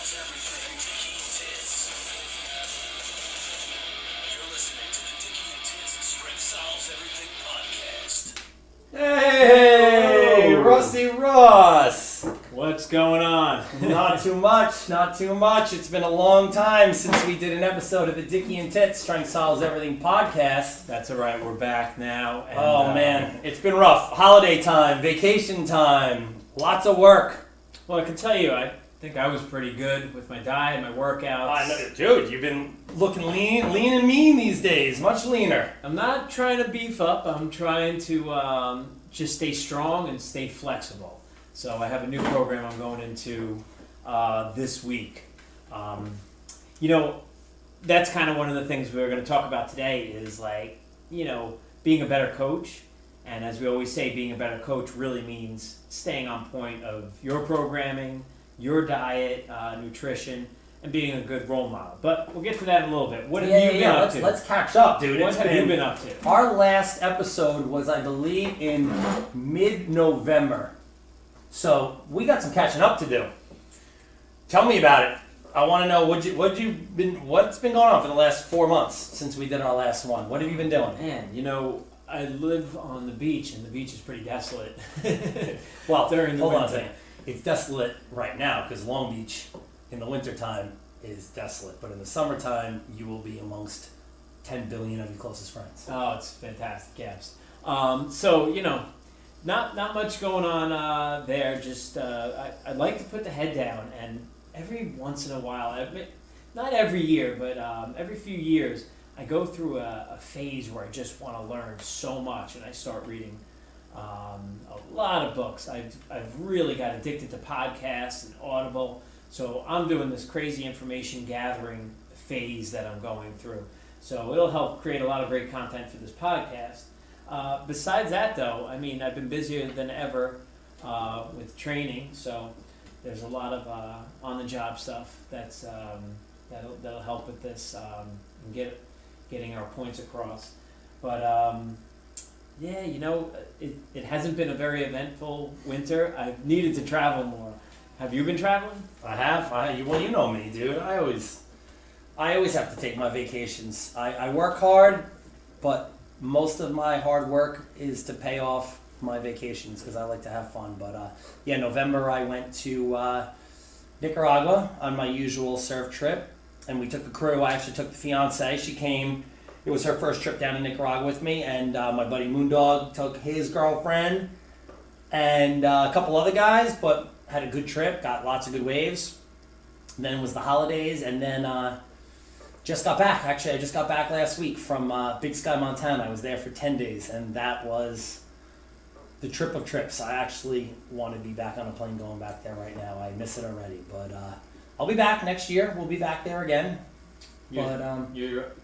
solves everything. Dickie and Titz. You're listening to the Dickie and Titz Strength Solves Everything podcast. Hey, Rusty Ross. What's going on? Not too much. It's been a long time since we did an episode of the Dickie and Titz Strength Solves Everything podcast. That's all right. We're back now. And, man, it's been rough. Holiday time, vacation time, lots of work. Well, I can tell you, I think I was pretty good with my diet, my workouts. I know, dude, you've been looking lean and mean these days, much leaner. I'm not trying to beef up. I'm trying to just stay strong and stay flexible. So I have a new program I'm going into this week. That's kind of one of the things we're going to talk about today is being a better coach. And as we always say, being a better coach really means staying on point of your programming, your diet, nutrition, and being a good role model. But we'll get to that in a little bit. What have you been up to? Let's catch up, dude. What have you been up to? Our last episode was, I believe, in mid-November. So we got some catching up to do. Tell me about it. I want to know what's been going on for the last 4 months since we did our last one. What have you been doing? Man, I live on the beach, and the beach is pretty desolate. Well, during the hold on a winter. second. It's desolate right now because Long Beach in the wintertime is desolate. But in the summertime, you will be amongst 10 billion of your closest friends. Oh, it's fantastic, yes. Not much going on there. Just I like to put the head down, and every once in a while, not every year, but every few years, I go through a phase where I just want to learn so much, and I start reading a lot of books. I've really got addicted to podcasts and Audible, so I'm doing this crazy information gathering phase that I'm going through. So it'll help create a lot of great content for this podcast. Besides that, though, I've been busier than ever with training, so there's a lot of on-the-job stuff that'll help with this and getting our points across. But it hasn't been a very eventful winter. I've needed to travel more. Have you been traveling? I have. Well, you know me, dude. I always have to take my vacations. I work hard, but most of my hard work is to pay off my vacations because I like to have fun. But November I went to Nicaragua on my usual surf trip, and we took a crew. I actually took the fiance. She came. It was her first trip down to Nicaragua with me, and my buddy Moondog took his girlfriend and a couple other guys, but had a good trip, got lots of good waves. And then it was the holidays, and then just got back. Actually, I just got back last week from Big Sky, Montana. I was there for 10 days, and that was the trip of trips. I actually want to be back on a plane going back there right now. I miss it already, but I'll be back next year. We'll be back there again.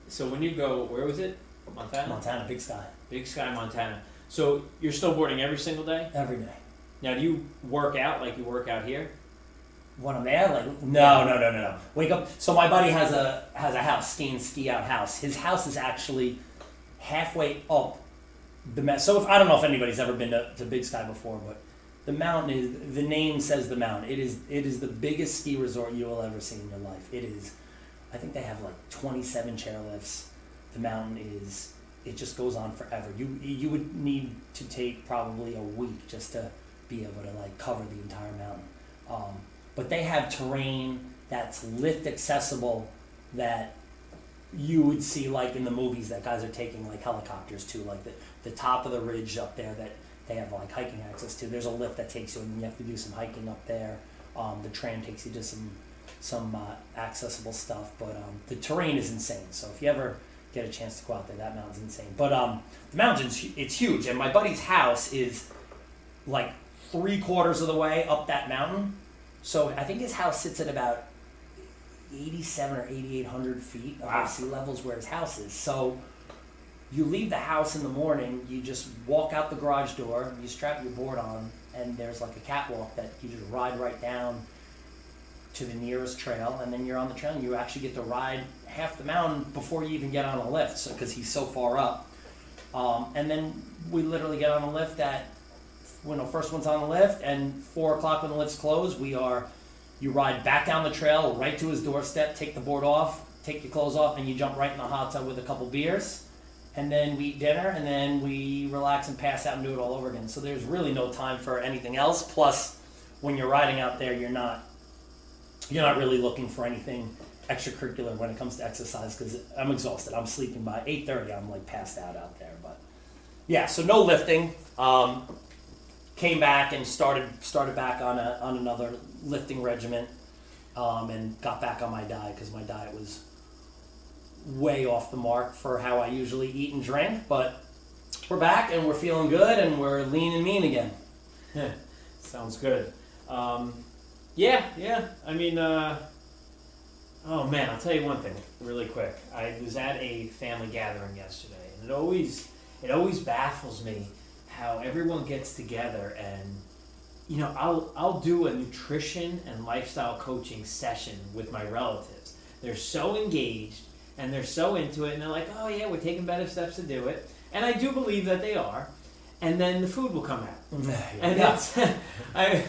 So when you go, where was it? Montana? Montana, Big Sky. Big Sky, Montana. So you're snowboarding every single day? Every day. Now, do you work out like you work out here? When I'm there, no. Wake up. So my buddy has a house, ski out house. His house is actually halfway up the mountain. So I don't know if anybody's ever been to Big Sky before, but the mountain the name says the mountain. It is the biggest ski resort you will ever see in your life. It is. I think they have 27 chairlifts. The mountain it just goes on forever. You would need to take probably a week just to be able to cover the entire mountain. But they have terrain that's lift accessible that you would see in the movies that guys are taking helicopters to, the top of the ridge up there that they have hiking access to. There's a lift that takes you, and you have to do some hiking up there. The tram takes you to some accessible stuff, but the terrain is insane. So if you ever get a chance to go out there, that mountain's insane. But the mountain's it's huge, and my buddy's house is 3/4 of the way up that mountain. So I think his house sits at about 87 or 8,800 feet above sea levels where his house is. So you leave the house in the morning, you just walk out the garage door, you strap your board on, and there's a catwalk that you just ride right down to the nearest trail, and then you're on the trail, and you actually get to ride half the mountain before you even get on a lift, because he's so far up. And then we literally get on a lift at, first one's on the lift, and 4 o'clock when the lift's closed, we are You ride back down the trail, right to his doorstep, take the board off, take your clothes off, and you jump right in the hot tub with a couple beers. And then we eat dinner, and then we relax and pass out and do it all over again. So there's really no time for anything else. Plus, when you're riding out there, you're not really looking for anything extracurricular when it comes to exercise, because I'm exhausted. I'm sleeping by 8:30. I'm like passed out there. But yeah, so no lifting. Came back and started back on another lifting regimen, and got back on my diet because my diet was way off the mark for how I usually eat and drink. But we're back and we're feeling good and we're lean and mean again. Sounds good. Yeah. I mean, oh man, I'll tell you one thing really quick. I was at a family gathering yesterday, and it always baffles me how everyone gets together and, you know, I'll do a nutrition and lifestyle coaching session with my relatives. They're so engaged and they're so into it, and they're like, oh yeah, we're taking better steps to do it. And I do believe that they are. And then the food will come out. And that's, I,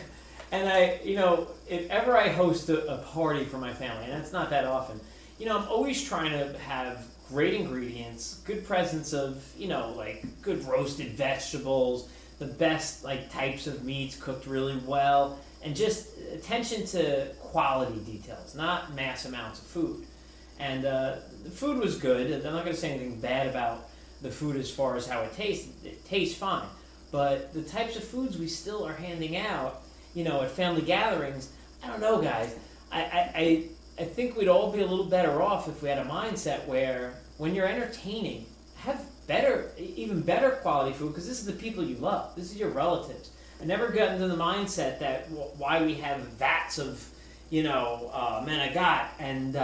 you know, if ever I host a party for my family, and it's not that often, you know, I'm always trying to have great ingredients, good presence of, you know, like good roasted vegetables, the best like types of meats cooked really well, and just attention to quality details, not mass amounts of food. And the food was good. I'm not going to say anything bad about the food as far as how it tastes. It tastes fine. But the types of foods we still are handing out, you know, at family gatherings, I don't know, guys. I think we'd all be a little better off if we had a mindset where when you're entertaining, have even better quality food, because this is the people you love. This is your relatives. I never got into the mindset that why we have vats of, you know, menegat and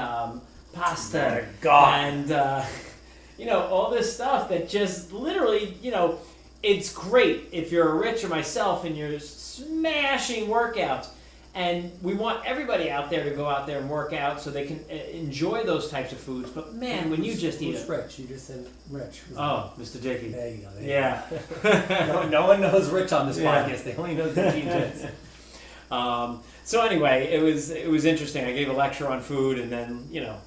pasta and, you know, all this stuff that just literally, you know, it's great if you're a Rich or myself and you're smashing workouts. And we want everybody out there to go out there and work out so they can enjoy those types of foods. But man, when you just eat it. Rich? You just said Rich. Oh, Mr. Dickie. There you go. Yeah. No one knows Rich on this podcast. They only know Dickie and Titz. So anyway, it was interesting. I gave a lecture on food, and then, you know,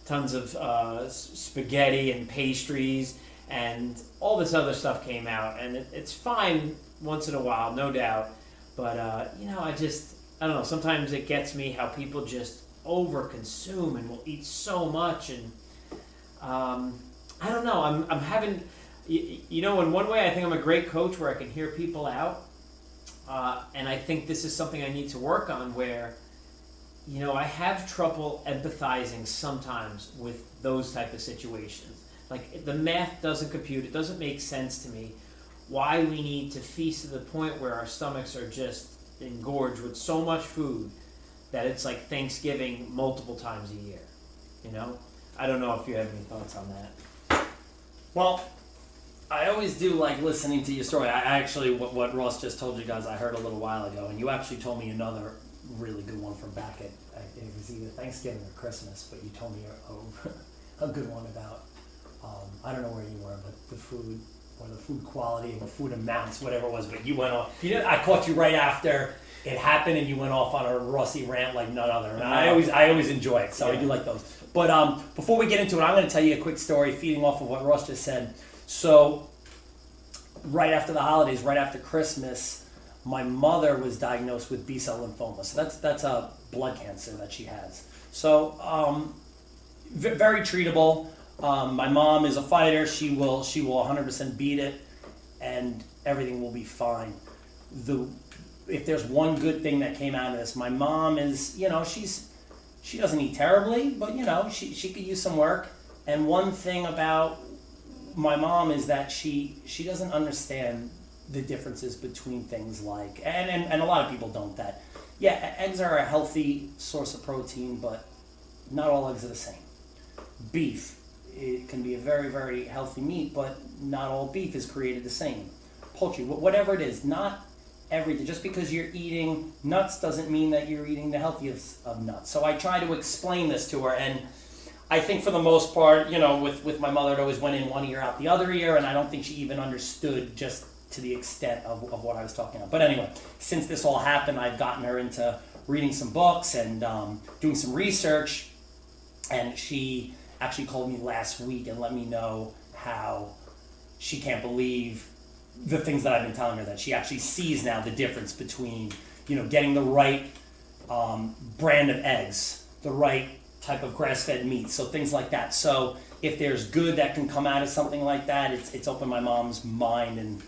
tons of spaghetti and pastries and all this other stuff came out. And it's fine once in a while, no doubt. But, you know, I don't know, sometimes it gets me how people just over-consume and will eat so much, and I don't know, I'm having, you know, in one way I think I'm a great coach where I can hear people out, and I think this is something I need to work on where, you know, I have trouble empathizing sometimes with those type of situations. Like, the math doesn't compute, it doesn't make sense to me why we need to feast to the point where our stomachs are just engorged with so much food that it's like Thanksgiving multiple times a year. You know? I don't know if you have any thoughts on that. Well, I always do like listening to your story. I actually, what Ross just told you guys, I heard a little while ago, and you actually told me another really good one from back at, it was either Thanksgiving or Christmas, but you told me a good one about, I don't know where you were, but the food, or the food quality, or food amounts, whatever it was, but you went off. I caught you right after it happened, and you went off on a Rossi rant like none other. And I always enjoy it, so yeah. I do like those. But before we get into it, I'm going to tell you a quick story feeding off of what Ross just said. So right after the holidays, right after Christmas, my mother was diagnosed with B-cell lymphoma. So that's a blood cancer that she has. So very treatable. My mom is a fighter. She will 100% beat it, and everything will be fine. If there's one good thing that came out of this, my mom is, you know, she doesn't eat terribly, but you know, she could use some work. And one thing about my mom is that she doesn't understand the differences between things like, and a lot of people don't, that yeah, eggs are a healthy source of protein, but not all eggs are the same. Beef, it can be a very, very healthy meat, but not all beef is created the same. Poultry, whatever it is, not everything. Just because you're eating nuts doesn't mean that you're eating the healthiest of nuts. So I try to explain this to her, and I think for the most part, you know, with my mother, it always went in one ear, out the other ear, and I don't think she even understood just to the extent of what I was talking about. But anyway, since this all happened, I've gotten her into reading some books and doing some research, and she actually called me last week and let me know how she can't believe the things that I've been telling her, that she actually sees now the difference between, getting the right brand of eggs, the right type of grass-fed meat, so things like that. So if there's good that can come out of something like that, it's opened my mom's mind and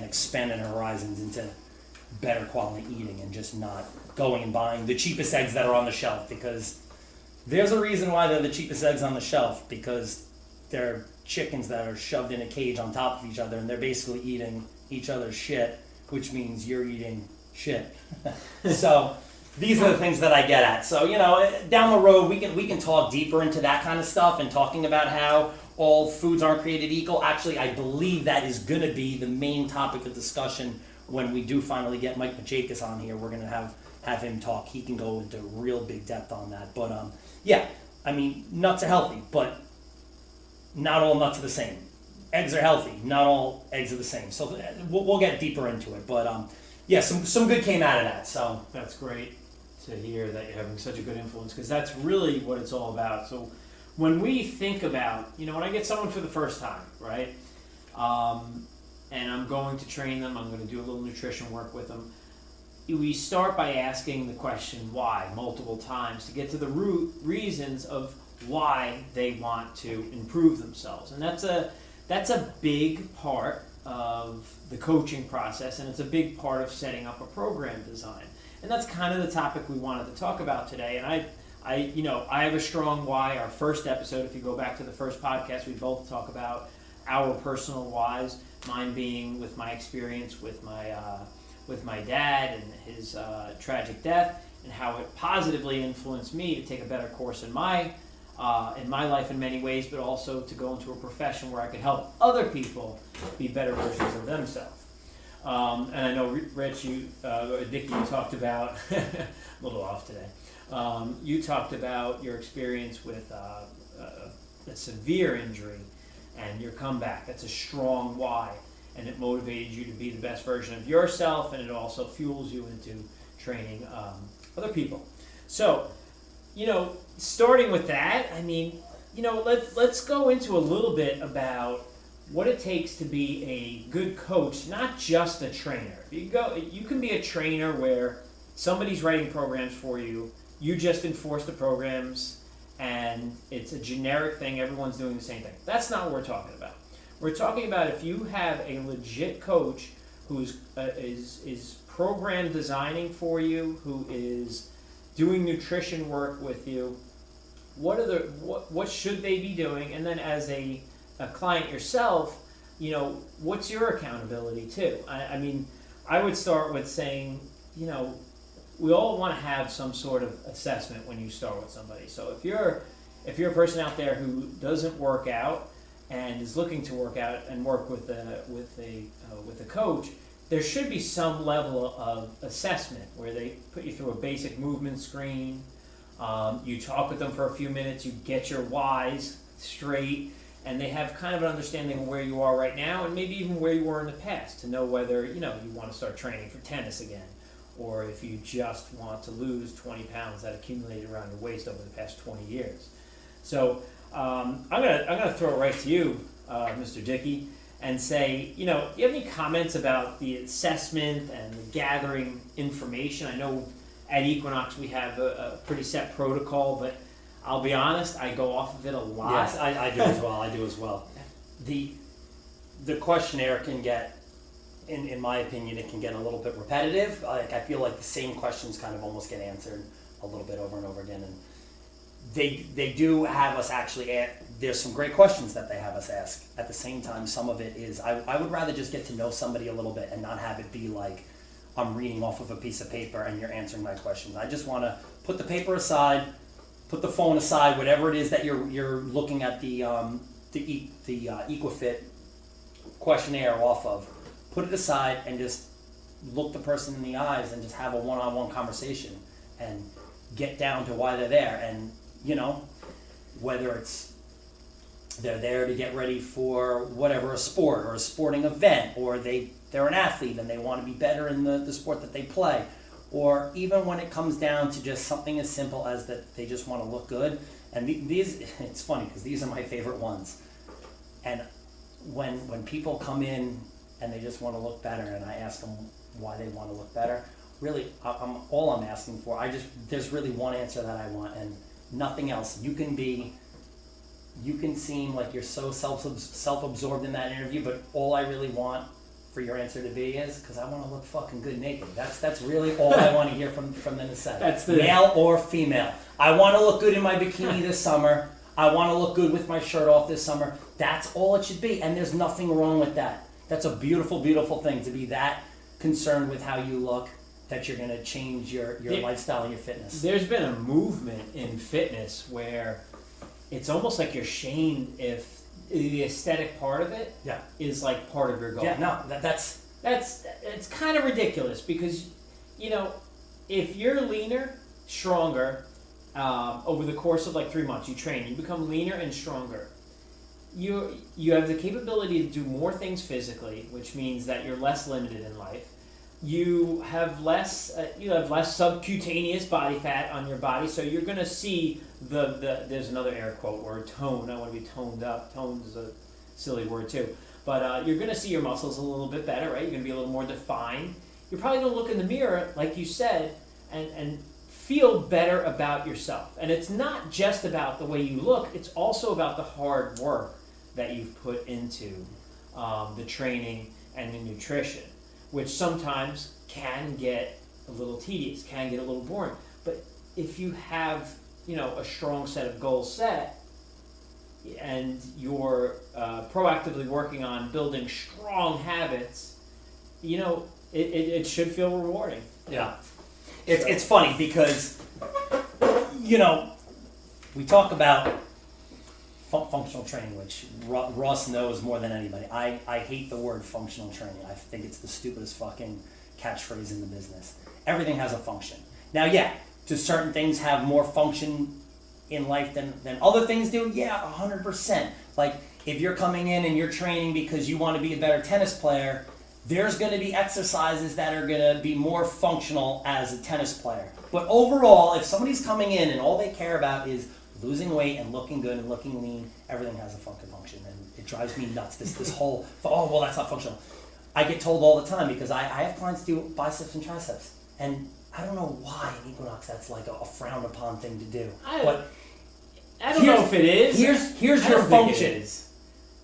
expanded her horizons into better quality eating and just not going and buying the cheapest eggs that are on the shelf, because there's a reason why they're the cheapest eggs on the shelf, because they're chickens that are shoved in a cage on top of each other, and they're basically eating each other's shit, which means you're eating shit. So these are the things that I get at. So, down the road we can talk deeper into that kind of stuff and talking about how all foods aren't created equal. Actually, I believe that is going to be the main topic of discussion when we do finally get Mike Majakis on here. We're going to have him talk. He can go into real big depth on that. But yeah, I mean, nuts are healthy, but not all nuts are the same. Eggs are healthy, not all eggs are the same. So we'll get deeper into it. But yeah, some good came out of that. So That's great to hear that you're having such a good influence, because that's really what it's all about. So when we think about, when I get someone for the first time, right, and I'm going to train them, I'm going to do a little nutrition work with them, we start by asking the question why multiple times to get to the root reasons of why they want to improve themselves. And that's a big part of the coaching process, and it's a big part of setting up a program design. And that's kind of the topic we wanted to talk about today. And I have a strong why. Our first episode, if you go back to the first podcast, we both talk about our personal whys. Mine being with my experience with my dad and his tragic death, and how it positively influenced me to take a better course in my life in many ways, but also to go into a profession where I could help other people be better versions of themselves. And I know, Rich, Dickie, you talked about, a little off today, you talked about your experience with a severe injury and your comeback. That's a strong why, and it motivated you to be the best version of yourself, and it also fuels you into training other people. So, starting with that, I mean, let's go into a little bit about what it takes to be a good coach, not just a trainer. You can be a trainer where somebody's writing programs for you, you just enforce the programs, and it's a generic thing, everyone's doing the same thing. That's not what we're talking about. We're talking about if you have a legit coach who's is program designing for you, who is doing nutrition work with you, what should they be doing? And then as a client yourself, what's your accountability too? I mean, I would start with saying, we all want to have some sort of assessment when you start with somebody. So if you're a person out there who doesn't work out and is looking to work out and work with a coach, there should be some level of assessment where they put you through a basic movement screen. You talk with them for a few minutes, you get your whys straight, and they have kind of an understanding of where you are right now and maybe even where you were in the past, to know whether you want to start training for tennis again, or if you just want to lose 20 pounds that accumulated around your waist over the past 20 years. So I'm gonna throw it right to you, Mr. Dickey, and say, do you have any comments about the assessment and the gathering information? I know at Equinox we have a pretty set protocol, but I'll be honest, I go off of it a lot. yes, I do as well. The questionnaire can get, in my opinion, it can get a little bit repetitive. I feel like the same questions kind of almost get answered a little bit over and over again, and they do have us actually there's some great questions that they have us ask. At the same time, some of it is, I would rather just get to know somebody a little bit and not have it be like I'm reading off of a piece of paper and you're answering my questions. I just want to put the paper aside, put the phone aside, whatever it is that you're looking at the Equifit questionnaire off of. Put it aside and just look the person in the eyes and just have a one-on-one conversation and get down to why they're there. And whether it's they're there to get ready for whatever, a sport or a sporting event, or they're an athlete and they want to be better in the sport that they play, or even when it comes down to just something as simple as that they just want to look good. And these, it's funny because these are my favorite ones. And when people come in and they just want to look better, and I ask them why they want to look better, really, all I'm asking for, there's really one answer that I want, and nothing else. You can seem like you're so self-absorbed in that interview, but all I really want for your answer to be is, because I want to look fucking good naked. That's really all I want to hear from them to say. That's the male or female. I want to look good in my bikini this summer. I want to look good with my shirt off this summer. That's all it should be, and there's nothing wrong with that. That's a beautiful, beautiful thing to be that concerned with how you look, that you're going to change your lifestyle and your fitness. There's been a movement in fitness where it's almost like you're shamed if the aesthetic part of it is like part of your goal. Yeah, no, that's it's kind of ridiculous because, you know, if you're leaner, stronger, over the course of like 3 months, you train, you become leaner and stronger. You have the capability to do more things physically, which means that you're less limited in life. You have less subcutaneous body fat on your body, so you're going to see there's another air quote word, tone. I want to be toned up. Tone is a silly word too. But you're going to see your muscles a little bit better, right? You're going to be a little more defined. You're probably going to look in the mirror, like you said, and feel better about yourself. And it's not just about the way you look. It's also about the hard work that you've put into the training and the nutrition, which sometimes can get a little tedious, can get a little boring. But if you have, you know, a strong set of goals set, and you're proactively working on building strong habits, you know, it should feel rewarding. Yeah. It's funny because, you know, we talk about functional training, which Ross knows more than anybody. I hate the word functional training. I think it's the stupidest fucking catchphrase in the business. Everything has a function. Now, yeah, do certain things have more function in life than other things do? Yeah, 100%. Like, if you're coming in and you're training because you want to be a better tennis player, there's going to be exercises that are going to be more functional as a tennis player. But overall, if somebody's coming in and all they care about is losing weight and looking good and looking lean, everything has a fucking function. And it drives me nuts, this whole, oh, well, that's not functional. I get told all the time because I have clients do biceps and triceps. And I don't know why in Equinox that's like a frowned upon thing to do. I don't know if it is. Here's your function.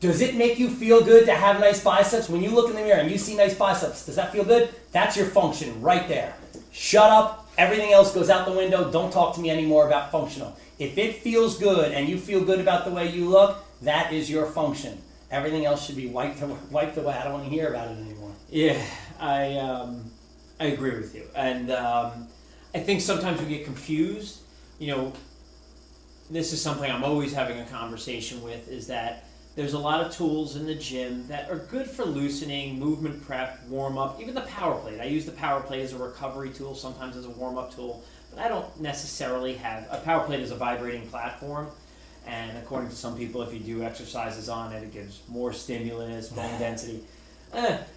Does it make you feel good to have nice biceps? When you look in the mirror and you see nice biceps, does that feel good? That's your function right there. Shut up. Everything else goes out the window. Don't talk to me anymore about functional. If it feels good and you feel good about the way you look, that is your function. Everything else should be wiped away. I don't want to hear about it anymore. Yeah, I agree with you. And I think sometimes we get confused. You know, this is something I'm always having a conversation with, is that there's a lot of tools in the gym that are good for loosening, movement prep, warm-up, even the power plate. I use the power plate as a recovery tool, sometimes as a warm-up tool, but I don't necessarily have... A power plate is a vibrating platform, and according to some people, if you do exercises on it, it gives more stimulus, bone density.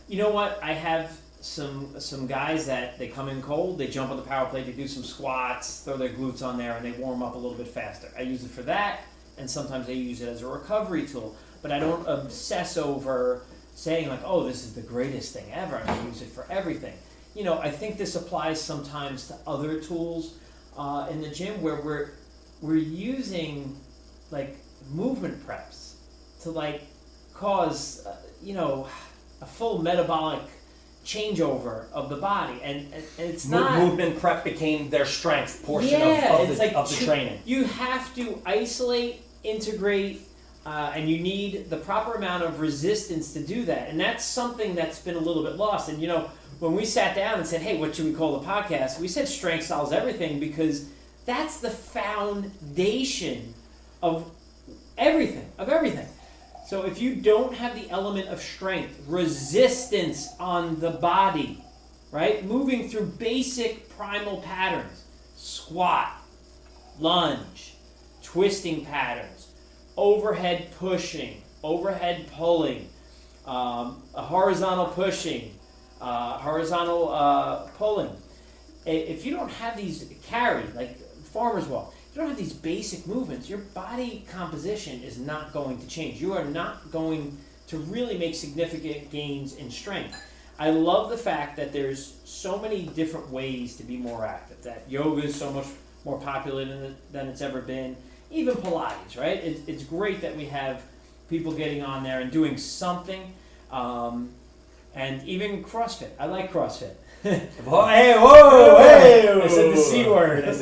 You know what? I have some guys that they come in cold, they jump on the power plate, they do some squats, throw their glutes on there, and they warm up a little bit faster. I use it for that, and sometimes I use it as a recovery tool. But I don't obsess over saying like, oh, this is the greatest thing ever. I'm going to use it for everything. You know, I think this applies sometimes to other tools in the gym where we're using like movement preps to like cause a full metabolic changeover of the body, and it's not... Movement prep became their strength portion of the training. You have to isolate, integrate, and you need the proper amount of resistance to do that. And that's something that's been a little bit lost. And, you know, when we sat down and said, hey, what should we call the podcast? We said Strength Solves Everything, because that's the foundation of everything, So if you don't have the element of strength, resistance on the body, right? Moving through basic primal patterns, squat, lunge, twisting patterns, overhead pushing, overhead pulling, a horizontal pushing, horizontal pulling. if you don't have these carry, like farmer's walk, if you don't have these basic movements, your body composition is not going to change. You are not going to really make significant gains in strength. I love the fact that there's so many different ways to be more active, that yoga is so much more popular than it's ever been. Even Pilates, right? It's great that we have people getting on there and doing something. And even CrossFit. I like CrossFit. Hey, whoa, hey! I said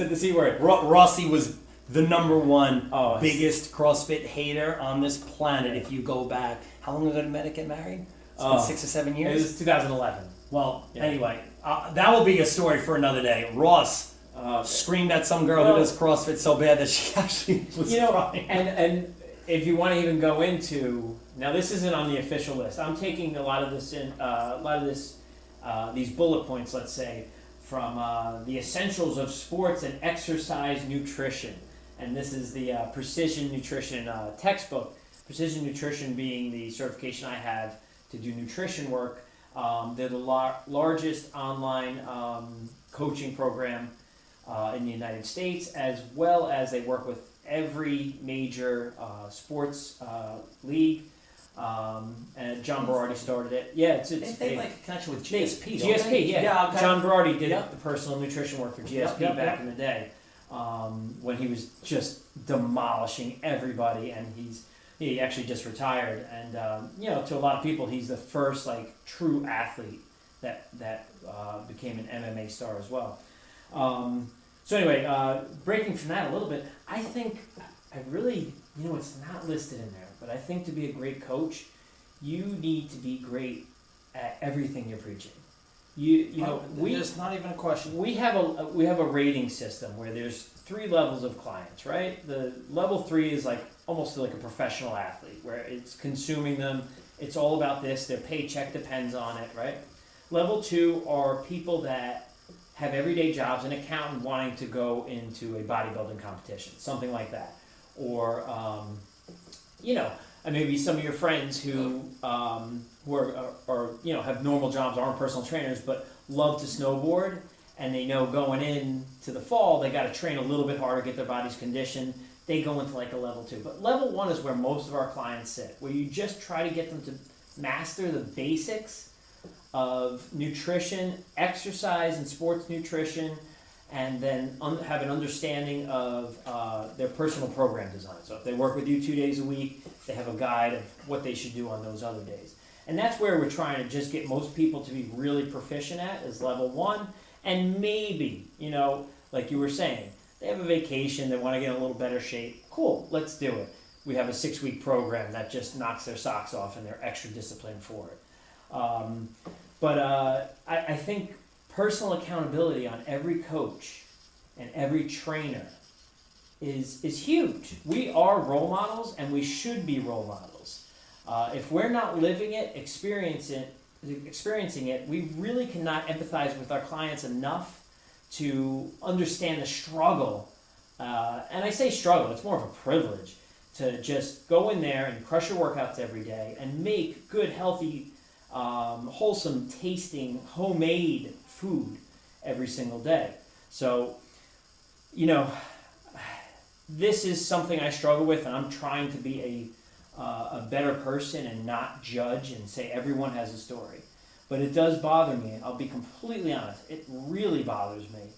the C word. Rossi was the number one biggest CrossFit hater on this planet. If you go back, how long ago did Medic get married? It's been 6 or 7 years. It was 2011. Well, anyway, that will be a story for another day. Ross screamed at some girl who does CrossFit so bad that she actually was crying. And if you want to even go into, now this isn't on the official list. I'm taking a lot of this these bullet points, let's say, from the Essentials of Sports and Exercise Nutrition, and this is the Precision Nutrition textbook. Precision Nutrition being the certification I have to do nutrition work. They're the largest online coaching program in the United States, as well as they work with every major sports league. And John Berardi started it. Yeah, it's they like a connection with GSP. GSP, yeah. Okay. John Berardi did the personal nutrition work for GSP back in the day, when he was just demolishing everybody, and he actually just retired. And to a lot of people, he's the first like true athlete that became an MMA star as well. So anyway, breaking from that a little bit, I think I really, it's not listed in there, but I think to be a great coach, you need to be great at everything you're preaching. There's not even a question. We have a rating system where there's 3 levels of clients, right? The level 3 is like almost like a professional athlete, where it's consuming them. It's all about this. Their paycheck depends on it, right? Level 2 are people that have everyday jobs, an accountant wanting to go into a bodybuilding competition, something like that. Or, maybe some of your friends who are have normal jobs, aren't personal trainers, but love to snowboard, and they know going in to the fall, they got to train a little bit harder, get their bodies conditioned. They go into like a level 2. But level 1 is where most of our clients sit, where you just try to get them to master the basics of nutrition, exercise and sports nutrition, and then have an understanding of their personal program design. So if they work with you 2 days a week, they have a guide of what they should do on those other days. And that's where we're trying to just get most people to be really proficient at, is level 1. And maybe, like you were saying, they have a vacation, they want to get in a little better shape. Cool, let's do it. We have a 6-week program that just knocks their socks off and they're extra disciplined for it. I think personal accountability on every coach and every trainer is huge. We are role models, and we should be role models. If we're not living it, experiencing it, we really cannot empathize with our clients enough to understand the struggle. And I say struggle, it's more of a privilege to just go in there and crush your workouts every day and make good, healthy, wholesome tasting homemade food every single day. So, this is something I struggle with, and I'm trying to be a better person and not judge and say everyone has a story. But it does bother me, and I'll be completely honest, it really bothers me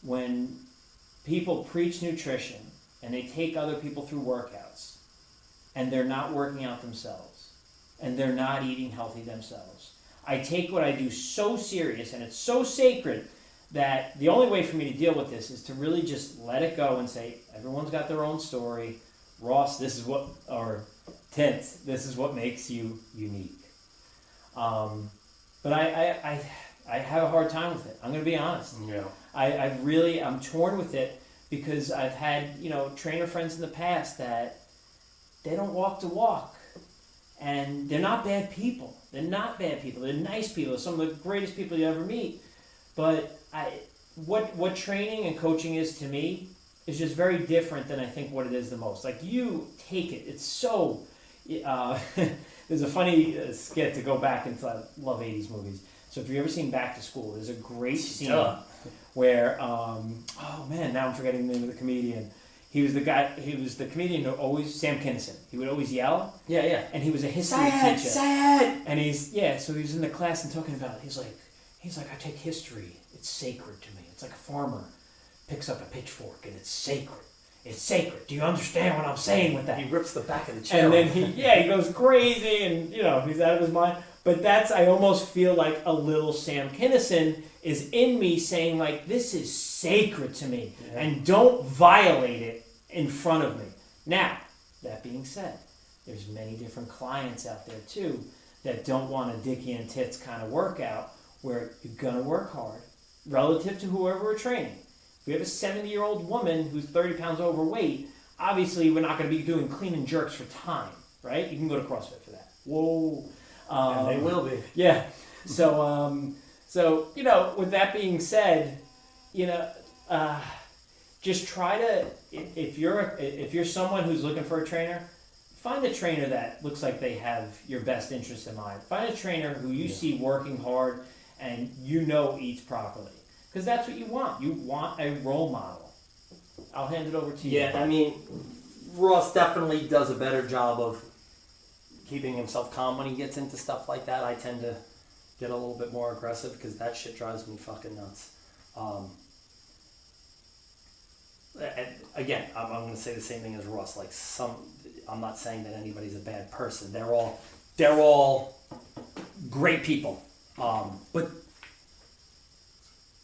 when people preach nutrition and they take other people through workouts and they're not working out themselves and they're not eating healthy themselves. I take what I do so serious, and it's so sacred, that the only way for me to deal with this is to really just let it go and say, everyone's got their own story. Ross, this is what, or Titz, this is what makes you unique. But I have a hard time with it. I'm going to be honest. Yeah. I'm torn with it, because I've had, trainer friends in the past that they don't walk the walk. And they're not bad people. They're not bad people. They're nice people. They're some of the greatest people you ever meet. But what training and coaching is to me is just very different than I think what it is the most. Like, you take it. It's so... there's a funny skit to go back into... I love 80s movies. So if you've ever seen Back to School, there's a great scene Duh. where, oh man, now I'm forgetting the name of the comedian. He was the comedian who always, Sam Kinison. He would always yell. Yeah, yeah. And he was a history Say it, teacher. say it. And so he was in the class and talking about it. He's like, I take history. It's sacred to me. It's like a farmer picks up a pitchfork and it's sacred. It's sacred. Do you understand what I'm saying with that? He rips the back of the chair. And then he goes crazy and, he's out of his mind. But I almost feel like a little Sam Kinison is in me saying like, this is sacred to me and don't violate it in front of me. Now, that being said, there's many different clients out there too that don't want a Dickie and Tits kind of workout where you're going to work hard relative to whoever we're training. If we have a 70-year-old woman who's 30 pounds overweight, obviously we're not going to be doing clean and jerks for time, right? You can go to CrossFit for that. Whoa. And they will be. Yeah. So, with that being said, just try to, if you're someone who's looking for a trainer, find a trainer that looks like they have your best interest in mind. Find a trainer who you see working hard and eats properly. Because that's what you want. You want a role model. I'll hand it over to you. Yeah, I mean, Ross definitely does a better job of keeping himself calm when he gets into stuff like that. I tend to get a little bit more aggressive because that shit drives me fucking nuts. And again, I'm going to say the same thing as Ross. Like I'm not saying that anybody's a bad person. They're all great people. But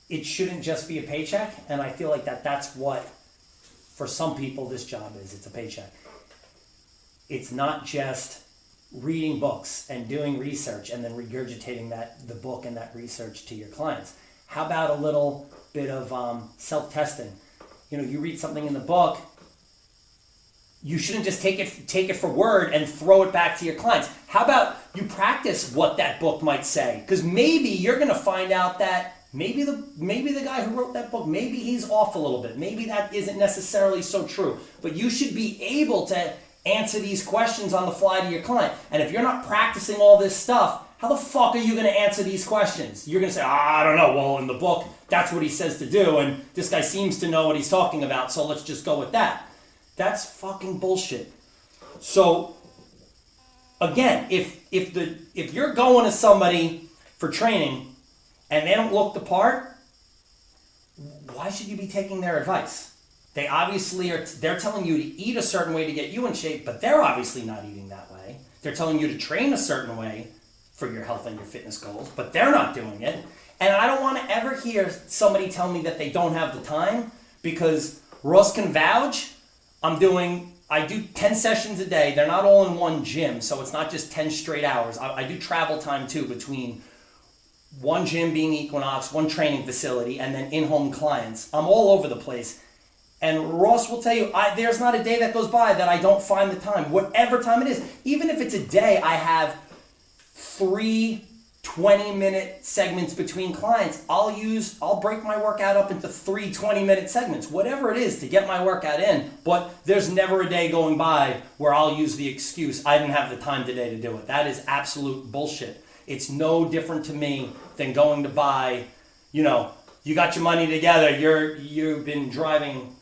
it shouldn't just be a paycheck, and I feel like that's what, for some people, this job is. It's a paycheck. It's not just reading books and doing research and then regurgitating the book and that research to your clients. How about a little bit of self-testing? You read something in the book, you shouldn't just take it for word and throw it back to your clients. How about you practice what that book might say? Because maybe you're going to find out that maybe the guy who wrote that book, maybe he's off a little bit. Maybe that isn't necessarily so true. But you should be able to answer these questions on the fly to your client. And if you're not practicing all this stuff, how the fuck are you going to answer these questions? You're going to say, I don't know. Well, in the book, that's what he says to do. And this guy seems to know what he's talking about. So let's just go with that. That's fucking bullshit. So, again, if you're going to somebody for training and they don't look the part, why should you be taking their advice? They obviously they're telling you to eat a certain way to get you in shape, but they're obviously not eating that way. They're telling you to train a certain way for your health and your fitness goals, but they're not doing it. And I don't want to ever hear somebody tell me that they don't have the time, because Russ can vouch. I do 10 sessions a day. They're not all in one gym, so it's not just 10 straight hours. I do travel time too, between one gym being Equinox, one training facility, and then in-home clients. I'm all over the place. And Ross will tell you, there's not a day that goes by that I don't find the time, whatever time it is. Even if it's a day I have 3 20-minute segments between clients, I'll break my workout up into 3 20-minute segments, whatever it is to get my workout in. But there's never a day going by where I'll use the excuse, I didn't have the time today to do it. That is absolute bullshit. It's no different to me than going to buy, you got your money together, you've been driving,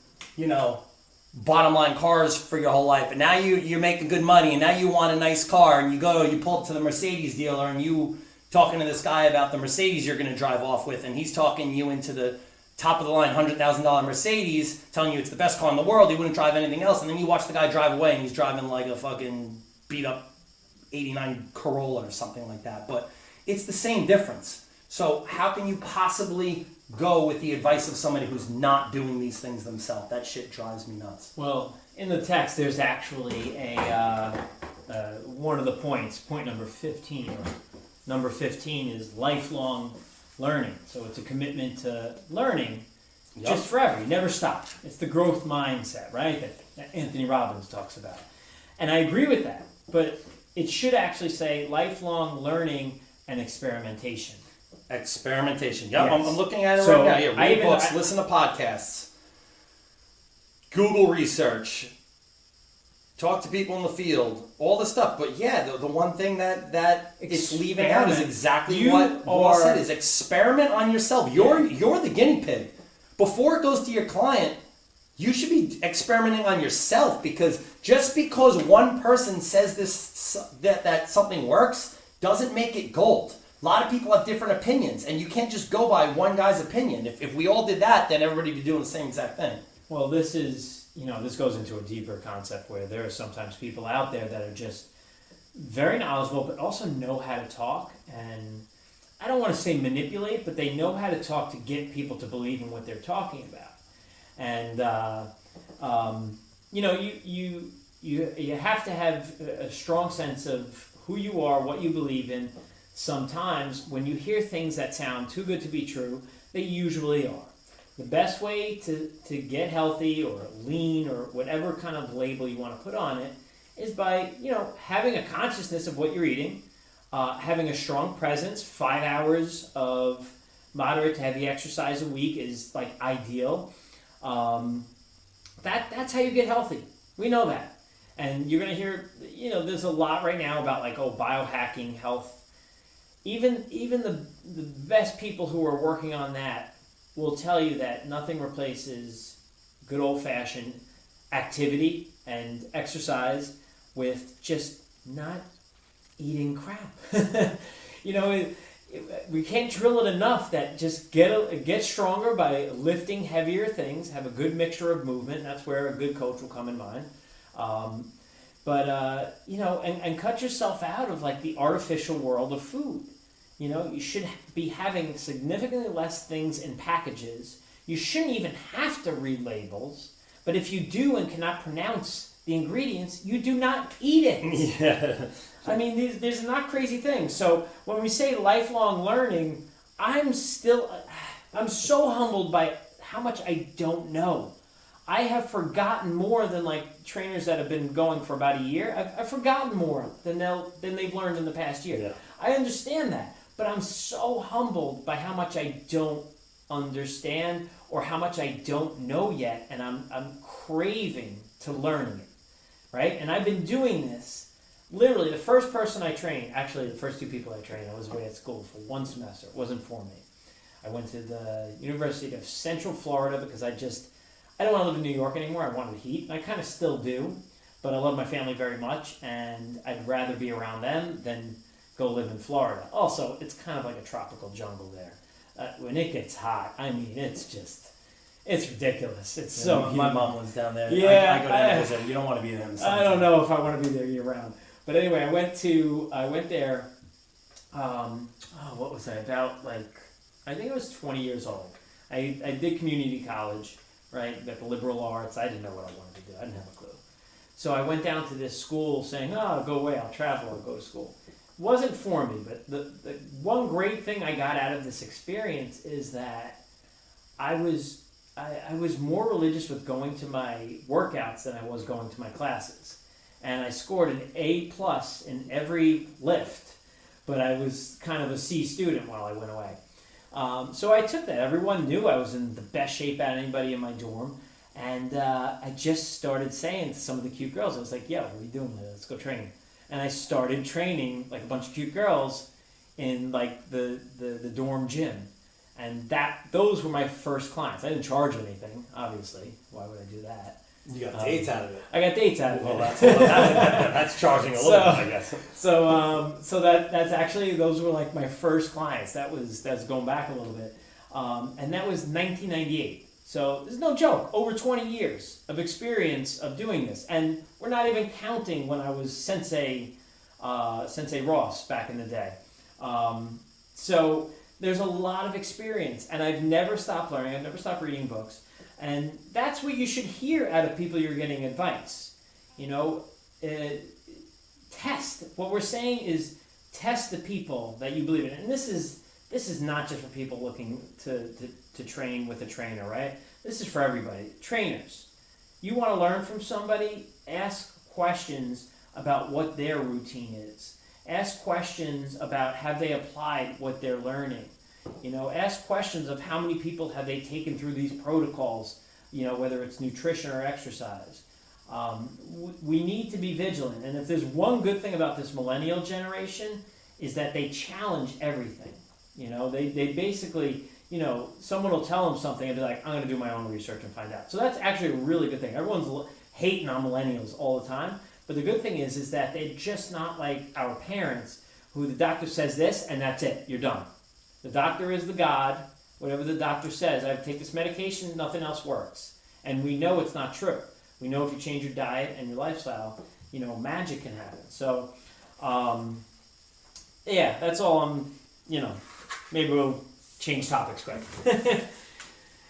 bottom line cars for your whole life, and now you're making good money, and now you want a nice car, and you pull up to the Mercedes dealer, and you talking to this guy about the Mercedes you're going to drive off with, and he's talking you into the top of the line $100,000 Mercedes, telling you it's the best car in the world, he wouldn't drive anything else, and then you watch the guy drive away, and he's driving like a fucking beat up 89 Corolla or something like that. But it's the same difference. So how can you possibly go with the advice of somebody who's not doing these things themselves? That shit drives me nuts. Well, in the text, there's actually one of the points, point number 15. Number 15 is lifelong learning. So it's a commitment to learning just forever. You never stop. It's the growth mindset, right? That Anthony Robbins talks about. And I agree with that. But it should actually say lifelong learning and experimentation. Experimentation. Yep, Yes. I'm looking at it So, right now. Yeah, read books, listen to podcasts, Google research, talk to people in the field, all the stuff. But yeah, the one thing that it's leaving out is exactly what Ross said: is experiment on yourself. You're the guinea pig. Before it goes to your client, you should be experimenting on yourself, because just because one person says that something works doesn't make it gold. A lot of people have different opinions, and you can't just go by one guy's opinion. If we all did that, then everybody would be doing the same exact thing. Well, this is, this goes into a deeper concept where there are sometimes people out there that are just very knowledgeable, but also know how to talk, and I don't want to say manipulate, but they know how to talk to get people to believe in what they're talking about. And you have to have a strong sense of who you are, what you believe in. Sometimes when you hear things that sound too good to be true, they usually are. The best way to get healthy or lean or whatever kind of label you want to put on it is by having a consciousness of what you're eating, having a strong presence. 5 hours of moderate to heavy exercise a week is like ideal. That's how you get healthy. We know that. And you're going to hear, there's a lot right now about biohacking, health. Even the best people who are working on that will tell you that nothing replaces good old-fashioned activity and exercise with just not eating crap. We can't drill it enough that just get stronger by lifting heavier things, have a good mixture of movement. That's where a good coach will come in mind. And cut yourself out of the artificial world of food. You should be having significantly less things in packages. You shouldn't even have to read labels. But if you do and cannot pronounce the ingredients, you do not eat it. Yeah. I mean, these are not crazy things. So when we say lifelong learning, I'm so humbled by how much I don't know. I have forgotten more than trainers that have been going for about a year. I've forgotten more than they've learned in the past year. Yeah. I understand that, but I'm so humbled by how much I don't understand or how much I don't know yet, and I'm craving to learn it, right? And I've been doing this. Literally, the first person I trained, actually the first two people I trained, I was away at school for 1 semester. It wasn't for me. I went to the University of Central Florida because I don't want to live in New York anymore. I wanted heat, and I kind of still do, but I love my family very much, and I'd rather be around them than go live in Florida. Also, it's kind of like a tropical jungle there. When it gets hot, I mean, it's ridiculous. It's so My mom lives down there. Yeah, I go down there and say, you don't want to be there in the summer. I don't know if I want to be there year round. But anyway, I went there, what was I, about I think I was 20 years old. I did community college, right, got the liberal arts. I didn't know what I wanted to do. I didn't have a clue. So I went down to this school saying, go away, I'll travel, I'll go to school. It wasn't for me, but the one great thing I got out of this experience is that I was more religious with going to my workouts than I was going to my classes. And I scored an A+ in every lift, but I was kind of a C student while I went away. So I took that. Everyone knew I was in the best shape out of anybody in my dorm. And I just started saying to some of the cute girls, I was like, what are you doing? Let's go train. And I started training a bunch of cute girls in the dorm gym. And those were my first clients. I didn't charge anything, obviously. Why would I do that? You got dates out of it. I got dates out of it. That's charging a little bit, I guess. So that's actually, those were my first clients. That's going back a little bit. And that was 1998. So there's no joke. Over 20 years of experience of doing this. And we're not even counting when I was Sensei Ross back in the day. So there's a lot of experience. And I've never stopped learning. I've never stopped reading books. And that's what you should hear out of people you're getting advice. Test. What we're saying is test the people that you believe in. And this is not just for people looking to train with a trainer, right? This is for everybody. Trainers. You want to learn from somebody? Ask questions about what their routine is. Ask questions about have they applied what they're learning. Ask questions of how many people have they taken through these protocols, whether it's nutrition or exercise. We need to be vigilant. And if there's one good thing about this millennial generation, is that they challenge everything. You know, they basically, you know, someone will tell them something and be like, I'm going to do my own research and find out. So that's actually a really good thing. Everyone's hating on millennials all the time. But the good thing is that they're just not like our parents, who the doctor says this and that's it. You're done. The doctor is the God. Whatever the doctor says, I take this medication, nothing else works. And we know it's not true. We know if you change your diet and your lifestyle, you know, magic can happen. So, yeah, that's all you know, maybe we'll change topics quick.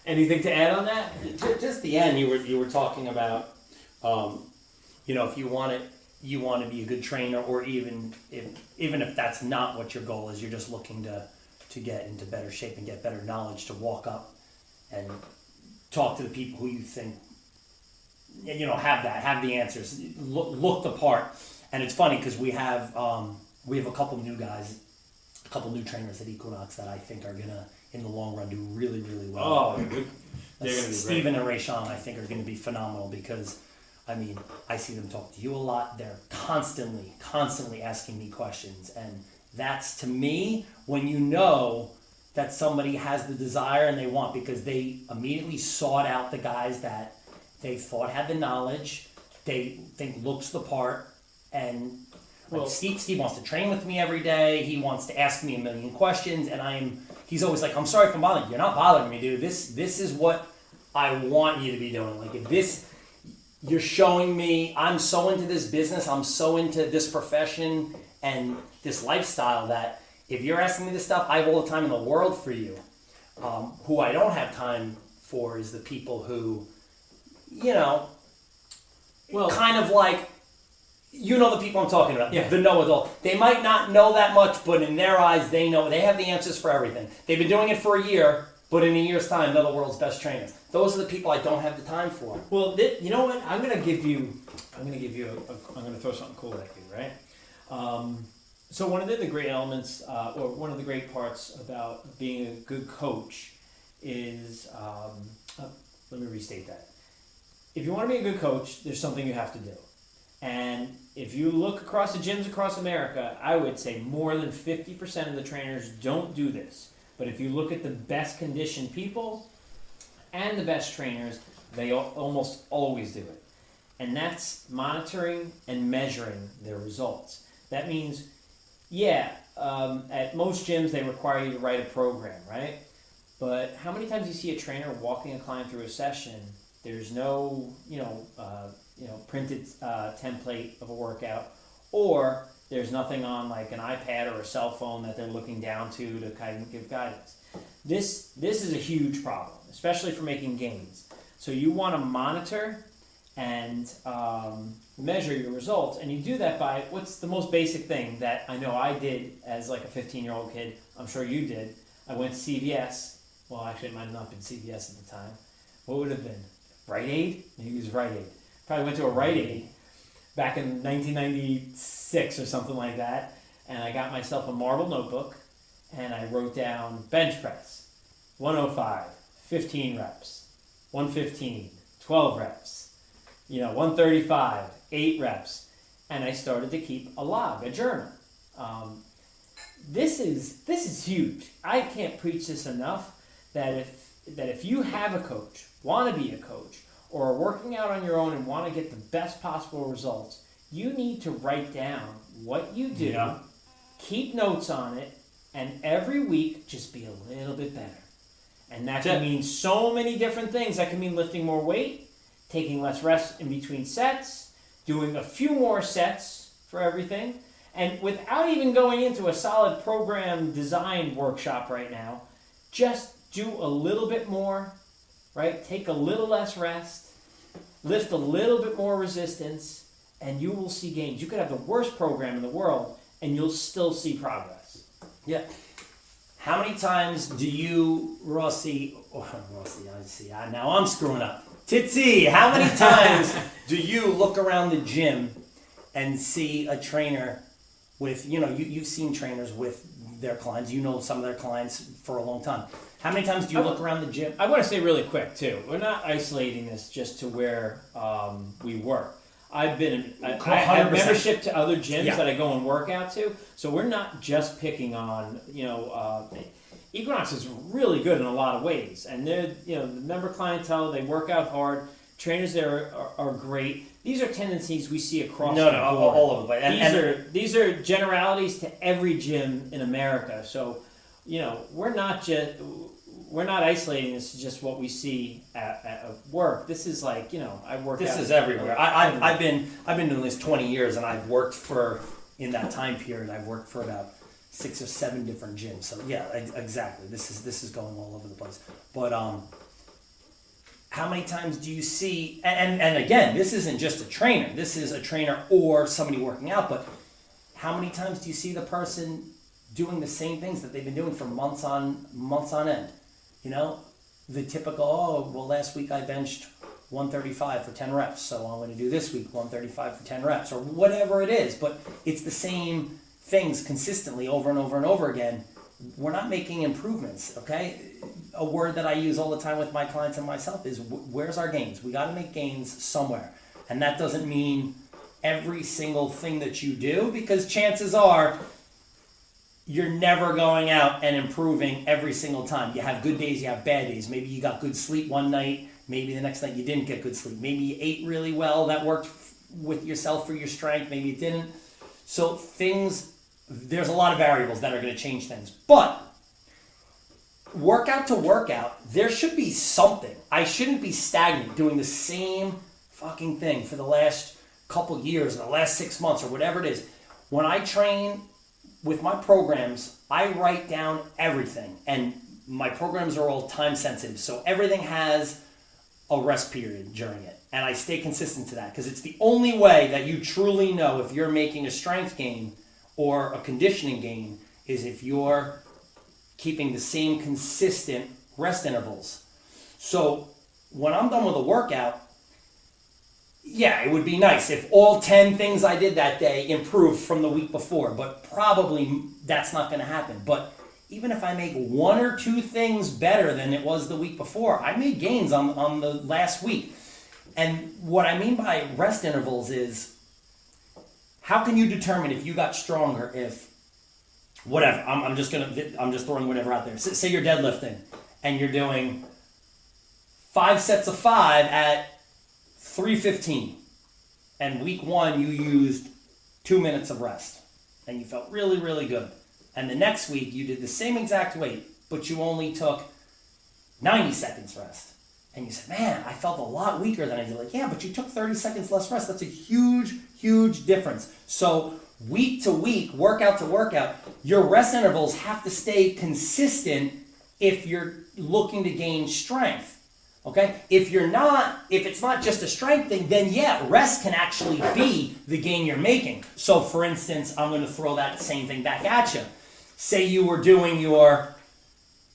Anything to add on that? Just the end, you were talking about, you know, if you want to be a good trainer, or even if that's not what your goal is, you're just looking to get into better shape and get better knowledge, to walk up and talk to the people who you think, you know, have the answers, look the part. And it's funny because we have a couple new guys, a couple new trainers at Equinox that I think are gonna, in the long run, do really, really well. Oh, they're gonna be Steven and Rayshawn, I think, are gonna be phenomenal, because I mean, I see them talk to you a lot. They're constantly asking me questions, and that's, to me, when you know that somebody has the desire and they want, because they immediately sought out the guys that they thought had the knowledge, they think looks the part, and like Steve wants to train with me every day. He wants to ask me a million questions, and he's always like, I'm sorry if I'm bothering you. You're not bothering me, dude. This is what I want you to be doing. Like, if this, you're showing me, I'm so into this business, I'm so into this profession and this lifestyle, that if you're asking me this stuff, I have all the time in the world for you. Who I don't have time for is the people who, you know, kind of like, you know, the people I'm talking about, the know-it-all. They might not know that much, but in their eyes, they know, they have the answers for everything. They've been doing it for a year, but in a year's time, they're the world's best trainers. Those are the people I don't have the time for. Well, you know what? I'm gonna throw something cool at you, right? So one of the great elements, or one of the great parts about being a good coach is, let me restate that. If you want to be a good coach, there's something you have to do. And if you look across the gyms across America, I would say more than 50% of the trainers don't do this. But if you look at the best conditioned people and the best trainers, they almost always do it. And that's monitoring and measuring their results. That means, at most gyms, they require you to write a program, right? But how many times do you see a trainer walking a client through a session? There's no, printed template of a workout, or there's nothing on like an iPad or a cell phone that they're looking down to kind of give guidance. This is a huge problem, especially for making gains. So you want to monitor and measure your results, and you do that by, what's the most basic thing that I know I did as like a 15-year-old kid, I'm sure you did. I went to CVS. Well, actually, it might have not been CVS at the time. What would it have been? Rite Aid? Maybe it was Rite Aid. Probably went to a Rite Aid back in 1996 or something like that, and I got myself a marble notebook, and I wrote down bench press, 105, 15 reps, 115, 12 reps, 135, 8 reps, and I started to keep a log, a journal. This is huge. I can't preach this enough, that if you have a coach, want to be a coach, or are working out on your own and want to get the best possible results, you need to write down what you do, keep notes on it, and every week just be a little bit better. And that can mean so many different things. That can mean lifting more weight, taking less rest in between sets, doing a few more sets for everything. And without even going into a solid program design workshop right now, just do a little bit more, right? Take a little less rest, lift a little bit more resistance, and you will see gains. You could have the worst program in the world, and you'll still see progress. Yeah. How many times do you, Rossi, I see, now I'm screwing up. Titzy, how many times do you look around the gym and see a trainer with, you've seen trainers with their clients, some of their clients for a long time. How many times do you look around the gym? I want to say really quick too. We're not isolating this just to where we work. I have 100%. membership to other gyms Yeah. that I go and work out to. So we're not just picking on, Equinox is really good in a lot of ways, and they're, the member clientele, they work out hard. Trainers there are great. These are tendencies we see across the board. all over the place. These are generalities to every gym in America. So, we're not isolating this to just what we see at work. This is like, I work. This out is everywhere. I've been doing this 20 years, and I've worked in that time period. I've worked for about 6 or 7 different gyms. So yeah, exactly. This is going all over the place. But how many times do you see? And again, this isn't just a trainer. This is a trainer or somebody working out. But how many times do you see the person doing the same things that they've been doing for months on end? The typical, last week I benched 135 for 10 reps, so I'm going to do this week 135 for 10 reps, or whatever it is. But it's the same things consistently over and over and over again. We're not making improvements, okay? A word that I use all the time with my clients and myself is, where's our gains? We got to make gains somewhere. And that doesn't mean every single thing that you do, because chances are you're never going out and improving every single time. You have good days, you have bad days. Maybe you got good sleep one night, maybe the next night you didn't get good sleep. Maybe you ate really well, that worked with yourself for your strength, maybe it didn't. So there's a lot of variables that are going to change things. But workout to workout, there should be something. I shouldn't be stagnant doing the same fucking thing for the last couple years, the last 6 months, or whatever it is. When I train with my programs, I write down everything, and my programs are all time sensitive, so everything has a rest period during it, and I stay consistent to that, because it's the only way that you truly know if you're making a strength gain or a conditioning gain is if you're keeping the same consistent rest intervals. So when I'm done with a workout, yeah, it would be nice if all 10 things I did that day improved from the week before, but probably that's not going to happen. But even if I make 1 or 2 things better than it was the week before, I made gains on the last week. And what I mean by rest intervals is, how can you determine if you got stronger if, whatever, I'm just throwing whatever out there. Say you're deadlifting and you're doing 5 sets of 5 at 315, and week 1 you used 2 minutes of rest and you felt really, really good, and the next week you did the same exact weight but you only took 90 seconds rest, and you said, man, I felt a lot weaker than I did. Like, yeah, but you took 30 seconds less rest. That's a huge difference. So week to week, workout to workout, your rest intervals have to stay consistent if you're looking to gain strength. Okay, if it's not just a strength thing, then yeah, rest can actually be the gain you're making. So for instance, I'm going to throw that same thing back at you. Say you were doing your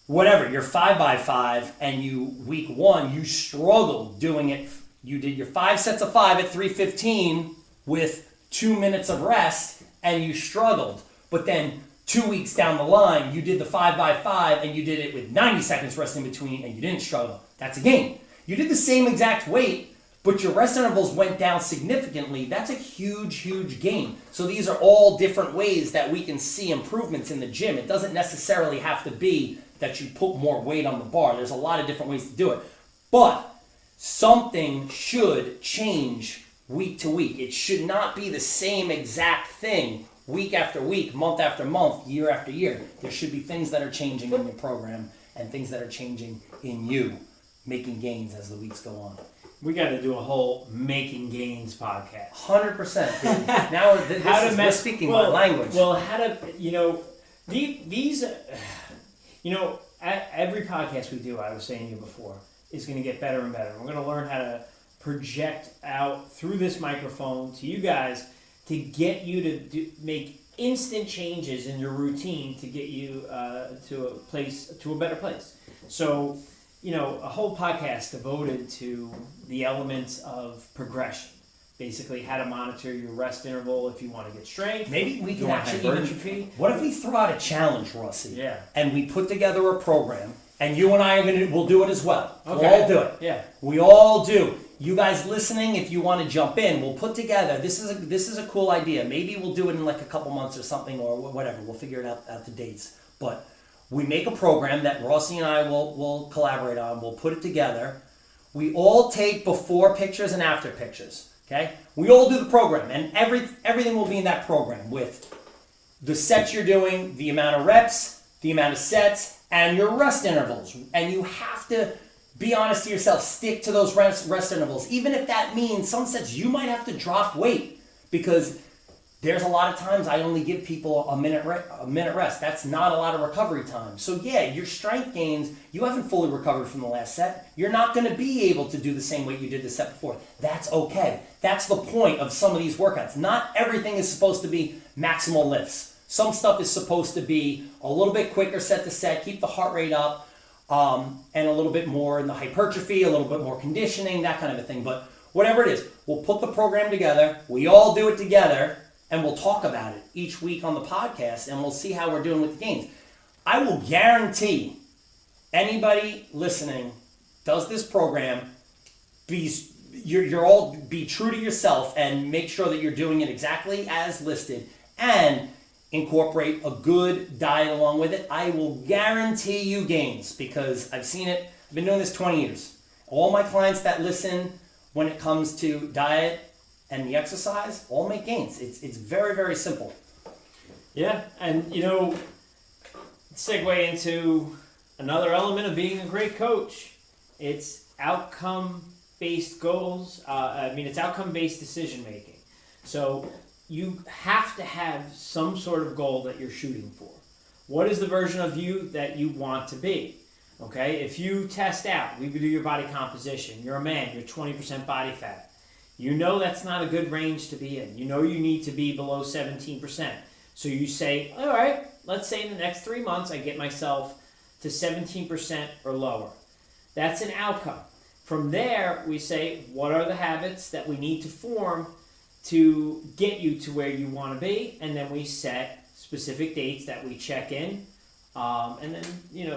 5x5, and week 1, you struggled doing it. You did your 5 sets of 5 at 315 with 2 minutes of rest, and you struggled. But then 2 weeks down the line, you did the 5x5 and you did it with 90 seconds rest in between, and you didn't struggle. That's a gain. You did the same exact weight, but your rest intervals went down significantly. That's a huge gain. So these are all different ways that we can see improvements in the gym. It doesn't necessarily have to be that you put more weight on the bar. There's a lot of different ways to do it. But something should change week to week. It should not be the same exact thing week after week, month after month, year after year. There should be things that are changing in your program and things that are changing in you, making gains as the weeks go on. We got to do a whole making gains podcast. 100%. Now we're speaking my language. Well, how to, these, every podcast we do, I was saying to you before, is going to get better and better. We're going to learn how to project out through this microphone to you guys to get you to make instant changes in your routine to get you to a better place. So, a whole podcast devoted to the elements of progression. Basically, how to monitor your rest interval if you want to get strength. Maybe we can want actually hypertrophy. What if we throw out a challenge, Rossi? Yeah. And we put together a program, And you and I we'll do it as well. Okay. We'll all do it. Yeah. We all do. You guys listening, if you want to jump in, we'll put together. This is a cool idea. Maybe we'll do it in like a couple months or something, or whatever. We'll figure it out the dates. But we make a program that Rossi and I will collaborate on. We'll put it together. We all take before pictures and after pictures. Okay? We all do the program, and everything will be in that program with the sets you're doing, the amount of reps, the amount of sets, and your rest intervals. And you have to be honest to yourself. Stick to those rest intervals. Even if that means some sets you might have to drop weight, because there's a lot of times I only give people a minute rest. That's not a lot of recovery time. So yeah, your strength gains, you haven't fully recovered from the last set. You're not going to be able to do the same weight you did the set before. That's okay. That's the point of some of these workouts. Not everything is supposed to be maximal lifts. Some stuff is supposed to be a little bit quicker set to set, keep the heart rate up, and a little bit more in the hypertrophy, a little bit more conditioning, that kind of a thing. But whatever it is, we'll put the program together. We all do it together, and we'll talk about it each week on the podcast, and we'll see how we're doing with the gains. I will guarantee anybody listening does this program, you're all be true to yourself and make sure that you're doing it exactly as listed, and incorporate a good diet along with it. I will guarantee you gains, because I've seen it. I've been doing this 20 years. All my clients that listen when it comes to diet and the exercise all make gains. It's very, very simple. Yeah, and segue into another element of being a great coach. It's outcome-based goals. It's outcome-based decision making. So you have to have some sort of goal that you're shooting for. What is the version of you that you want to be? Okay, if you test out, we do your body composition, you're a man, you're 20% body fat. You know that's not a good range to be in. You know you need to be below 17%. So you say, all right, let's say in the next 3 months I get myself to 17% or lower. That's an outcome. From there, we say, what are the habits that we need to form to get you to where you want to be? And then we set specific dates that we check in. And then,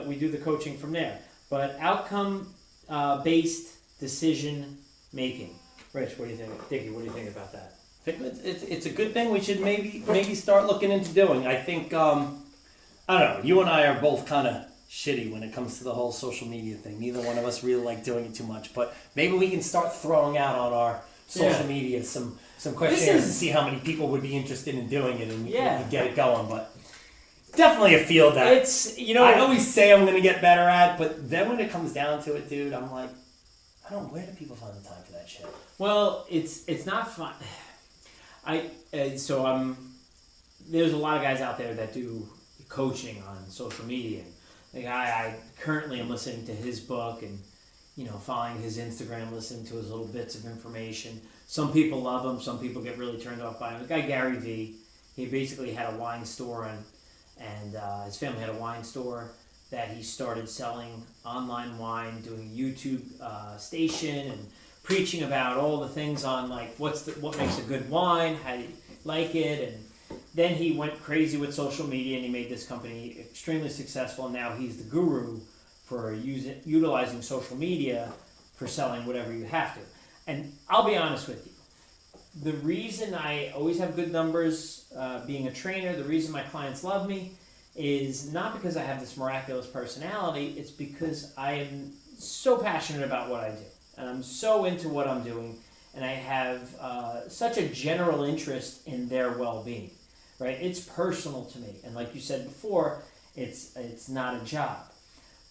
we do the coaching from there. But outcome-based decision making. Rich, what do you think? Dickie, what do you think about that? I think it's a good thing we should maybe start looking into doing. I think, I don't know, you and I are both kind of shitty when it comes to the whole social media thing. Neither one of us really like doing it too much. But maybe we can start throwing out on our social media some questionnaires and see how many people would be interested in doing it, and we can get it going. But definitely a field that I always say I'm going to get better at, but then when it comes down to it, dude, I'm like, where do people find the time for that shit? Well, it's not fun. There's a lot of guys out there that do coaching on social media. Like I currently am listening to his book and following his Instagram, listening to his little bits of information. Some people love him. Some people get really turned off by him. The guy Gary V, he basically had a wine store, and his family had a wine store that he started selling online wine, doing a YouTube station, and preaching about all the things on like what makes a good wine, how you like it, and then he went crazy with social media and he made this company extremely successful. And now he's the guru for utilizing social media for selling whatever you have to. And I'll be honest with you, the reason I always have good numbers being a trainer, the reason my clients love me, is not because I have this miraculous personality. It's because I am so passionate about what I do, and I'm so into what I'm doing, and I have such a general interest in their well-being, right? It's personal to me, and like you said before, it's not a job.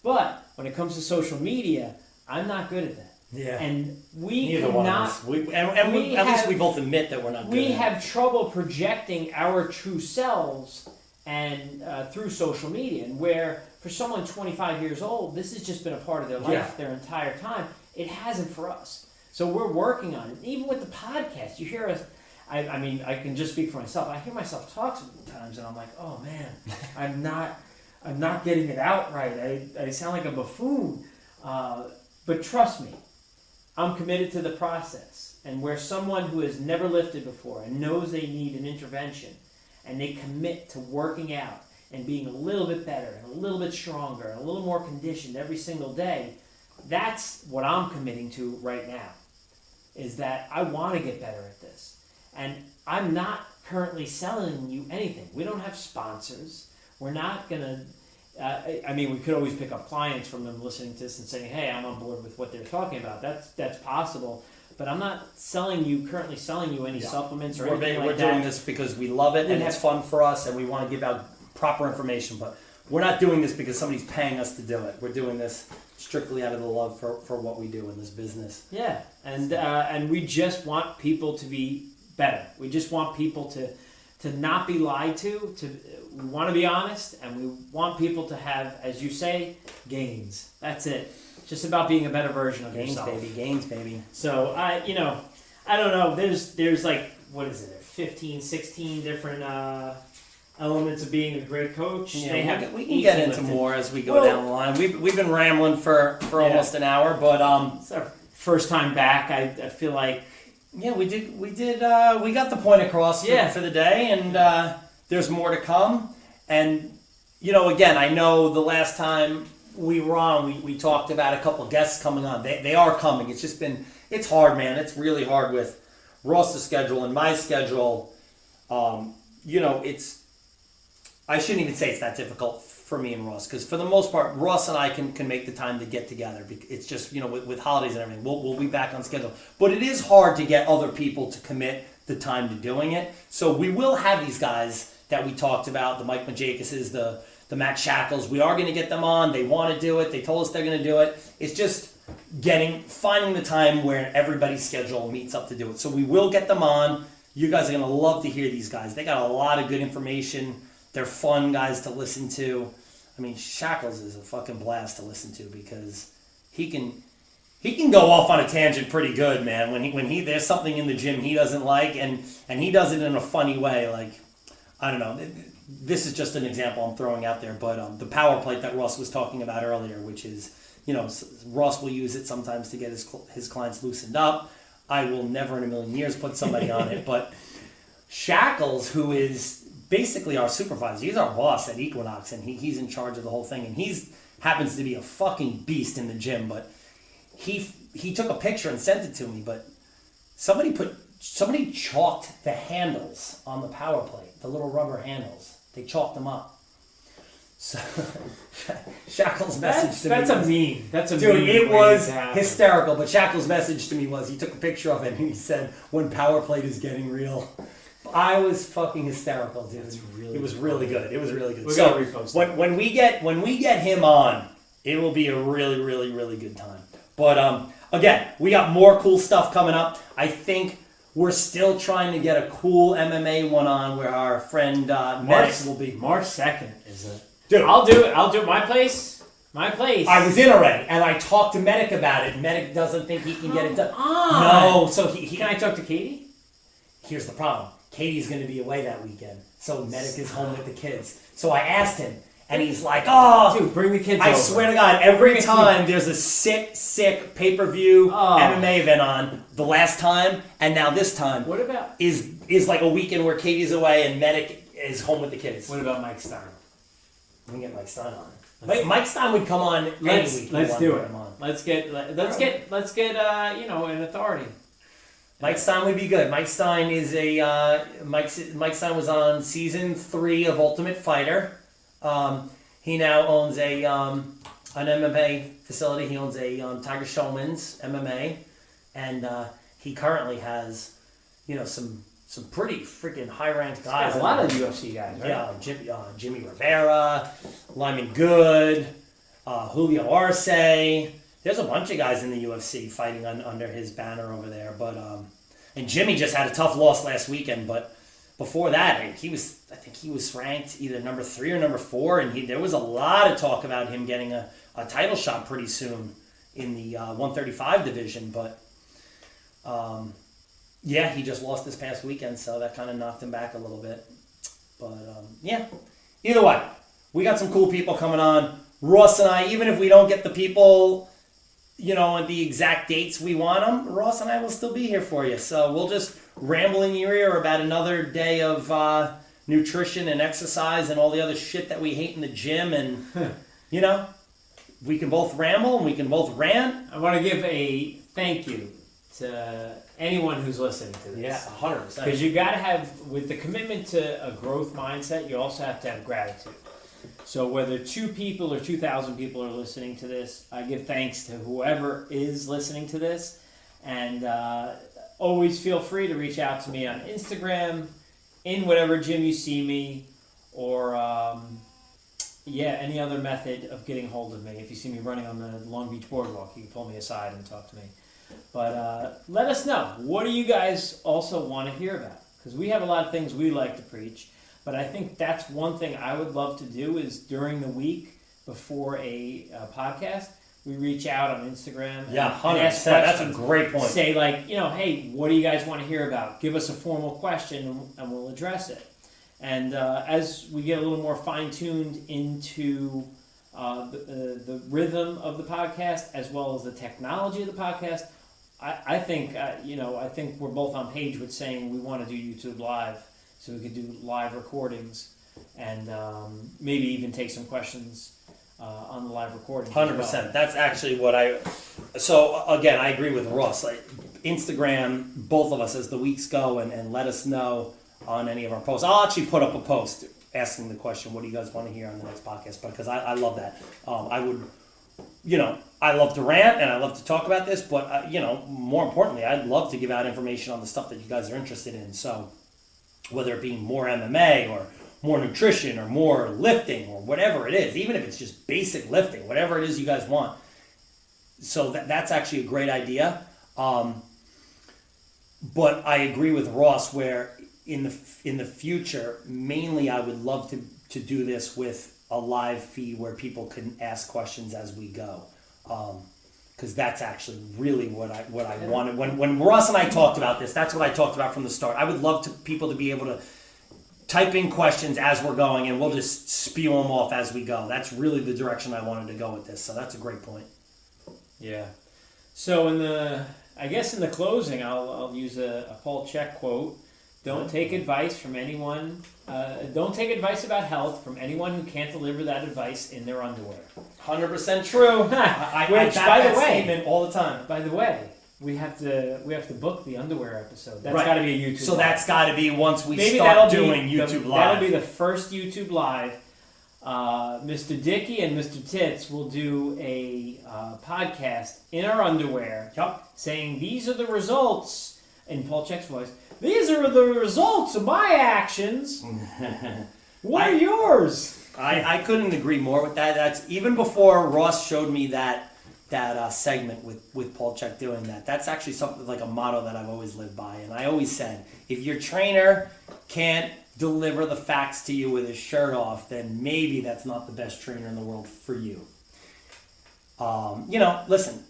But when it comes to social media, I'm not good at that. Yeah. And Neither one of us. At least we both admit that we're not good at it. We have trouble projecting our true selves and through social media, and where for someone 25 years old, this has just been a part of their life their entire time. It hasn't for us. So we're working on it. Even with the podcast, you hear us. I can just speak for myself. I hear myself talk sometimes, and I'm like, oh man, I'm not getting it out right. I sound like a buffoon. But trust me, I'm committed to the process. And where someone who has never lifted before and knows they need an intervention, and they commit to working out and being a little bit better and a little bit stronger and a little more conditioned every single day, that's what I'm committing to right now, is that I want to get better at this. And I'm not currently selling you anything. We don't have sponsors. We're not going to, I mean, we could always pick up clients from them listening to this and saying, hey, I'm on board with what they're talking about. That's possible. But I'm not currently selling you any supplements or anything like that. We're doing this because we love it and it's fun for us and we want to give out proper information. But we're not doing this because somebody's paying us to do it. We're doing this strictly out of the love for what we do in this business. Yeah, and we just want people to be better. We just want people to not be lied to. We want to be honest, and we want people to have, as you say, gains. That's it. Just about being a better version of yourself. Gains, baby. So I don't know. There's like, what is it? 15, 16 different elements of being a great coach. Yeah, we can get into more as we go down the line. We've been rambling for almost an hour, but it's our first time back. I feel like we got the point across for the day, and there's more to come. And again, I know the last time we were on, we talked about a couple of guests coming on. They are coming. It's hard, man. It's really hard with Ross's schedule and my schedule. I shouldn't even say it's that difficult for me and Ross, because for the most part, Ross and I can make the time to get together. It's just, with holidays and everything, we'll be back on schedule. But it is hard to get other people to commit the time to doing it. So we will have these guys that we talked about, the Mike Majakises, the Matt Shackles. We are going to get them on. They want to do it. They told us they're going to do it. It's just finding the time where everybody's schedule meets up to do it. So we will get them on. You guys are going to love to hear these guys. They got a lot of good information. They're fun guys to listen to. I mean, Shackles is a fucking blast to listen to because he can go off on a tangent pretty good, man. When he there's something in the gym he doesn't like, and he does it in a funny way. Like, I don't know. This is just an example I'm throwing out there, but the power plate that Ross was talking about earlier, which is, Ross will use it sometimes to get his clients loosened up. I will never in a million years put somebody on it, but Shackles, who is basically our supervisor, he's our boss at Equinox, and he's in charge of the whole thing, and he's happens to be a fucking beast in the gym. But he took a picture and sent it to me, but somebody chalked the handles on the power plate, the little rubber handles. They chalked them up. So Shackles' message to me. That's a meme. That's a dude, meme. it was hysterical. But Shackles' message to me was, he took a picture of it and he said, "When power plate is getting real." I was fucking hysterical, dude. It was really good. It was really good. We gotta repost it. When we get him on, it will be a really, really, really good time. But again, we got more cool stuff coming up. I think we're still trying to get a cool MMA one on where our friend Medic will be. March 2nd is it? Dude, I'll do it. My place. I was in already, and I talked to Medic about it. Medic doesn't think he can get it done. No, so he Can I talk to Katie? Here's the problem. Katie's going to be away that weekend, so Medic is home with the kids. So I asked him, and he's like, "Oh, dude, bring the kids I over. swear to God, every time there's a sick pay-per-view MMA event on, the last time and now this time, what about is like a weekend where Katie's away and Medic is home with the kids." What about Mike Stein? We can get Mike Stein on. Mike Stein would come on any week. Let's do it. Let's get an authority. Mike Stein would be good. Mike Stein is Mike Stein was on season 3 of Ultimate Fighter. He now owns an MMA facility. He owns a Tiger Showman's MMA, and he currently has, some pretty freaking high-ranked guys. A lot of UFC guys, right? Yeah, Jimmy Rivera, Lyman Good, Julio Arce. There's a bunch of guys in the UFC fighting under his banner over there. But and Jimmy just had a tough loss last weekend. But before that, I think he was ranked either number 3 or number 4, and there was a lot of talk about him getting a title shot pretty soon in the 135 division. But he just lost this past weekend, so that kind of knocked him back a little bit. But either way, we got some cool people coming on. Ross and I, even if we don't get the people, at the exact dates we want them, Ross and I will still be here for you. So we'll just ramble in your ear about another day of nutrition and exercise and all the other shit that we hate in the gym, and we can both ramble and we can both rant. I want to give a thank you to anyone who's listening to this. Yeah, 100%. Because you got to have, with the commitment to a growth mindset, you also have to have gratitude. So whether 2 people or 2,000 people are listening to this, I give thanks to whoever is listening to this. And always feel free to reach out to me on Instagram, in whatever gym you see me, or any other method of getting hold of me. If you see me running on the Long Beach Boardwalk, you can pull me aside and talk to me. But let us know. What do you guys also want to hear about? Because we have a lot of things we like to preach. But I think that's one thing I would love to do is during the week before a podcast, we reach out on Instagram and ask questions. That's a great point. Say hey, what do you guys want to hear about? Give us a formal question and we'll address it. And as we get a little more fine-tuned into the rhythm of the podcast as well as the technology of the podcast, I think we're both on page with saying we want to do YouTube Live, so we could do live recordings and maybe even take some questions on the live recordings. 100%. Well. That's actually what So again, I agree with Ross. Like Instagram, both of us as the weeks go, and let us know on any of our posts. I'll actually put up a post asking the question, what do you guys want to hear on the next podcast? Because I love that. I love to rant and I love to talk about this, but more importantly, I'd love to give out information on the stuff that you guys are interested in. So whether it be more MMA or more nutrition or more lifting or whatever it is, even if it's just basic lifting, whatever it is you guys want. So that's actually a great idea. But I agree with Ross where in the future, mainly I would love to do this with a live feed where people can ask questions as we go. Because that's actually really what I wanted. When Ross and I talked about this, that's what I talked about from the start. I would love people to be able to type in questions as we're going, and we'll just spew them off as we go. That's really the direction I wanted to go with this. So that's a great point. Yeah. So in the closing, I'll use a Paul Chek quote. Don't take advice from anyone. Don't take advice about health from anyone who can't deliver that advice in their underwear. 100% true. I Which, back by the that way, statement all the time. By the way, we have to book the underwear episode. That's got to be a YouTube. So live. That's got to be once we Maybe start doing YouTube Live. That'll be the first YouTube Live. Mr. Dickie and Mr. Titz will do a podcast in our underwear, saying these are the results in Paul Chek's voice. These are the results of my actions. What are yours? I couldn't agree more with that. That's even before Ross showed me that segment with Paul Chek doing that. That's actually something like a motto that I've always lived by. And I always said, if your trainer can't deliver the facts to you with his shirt off, then maybe that's not the best trainer in the world for you. Listen,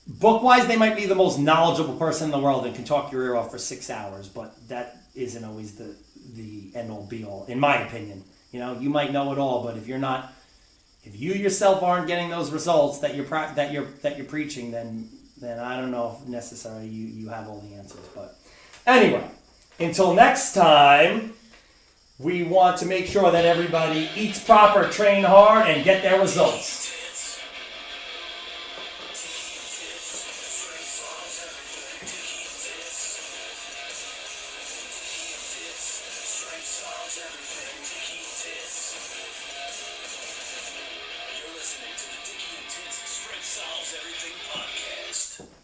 book-wise, they might be the most knowledgeable person in the world and can talk your ear off for 6 hours, but that isn't always the end-all, be-all, in my opinion. You might know it all, but if you yourself aren't getting those results that you're preaching, then I don't know if necessarily you have all the answers. But anyway, until next time, we want to make sure that everybody eats proper, train hard, and get their results. You're listening to the Dickie and Titz Strength Solves Everything podcast.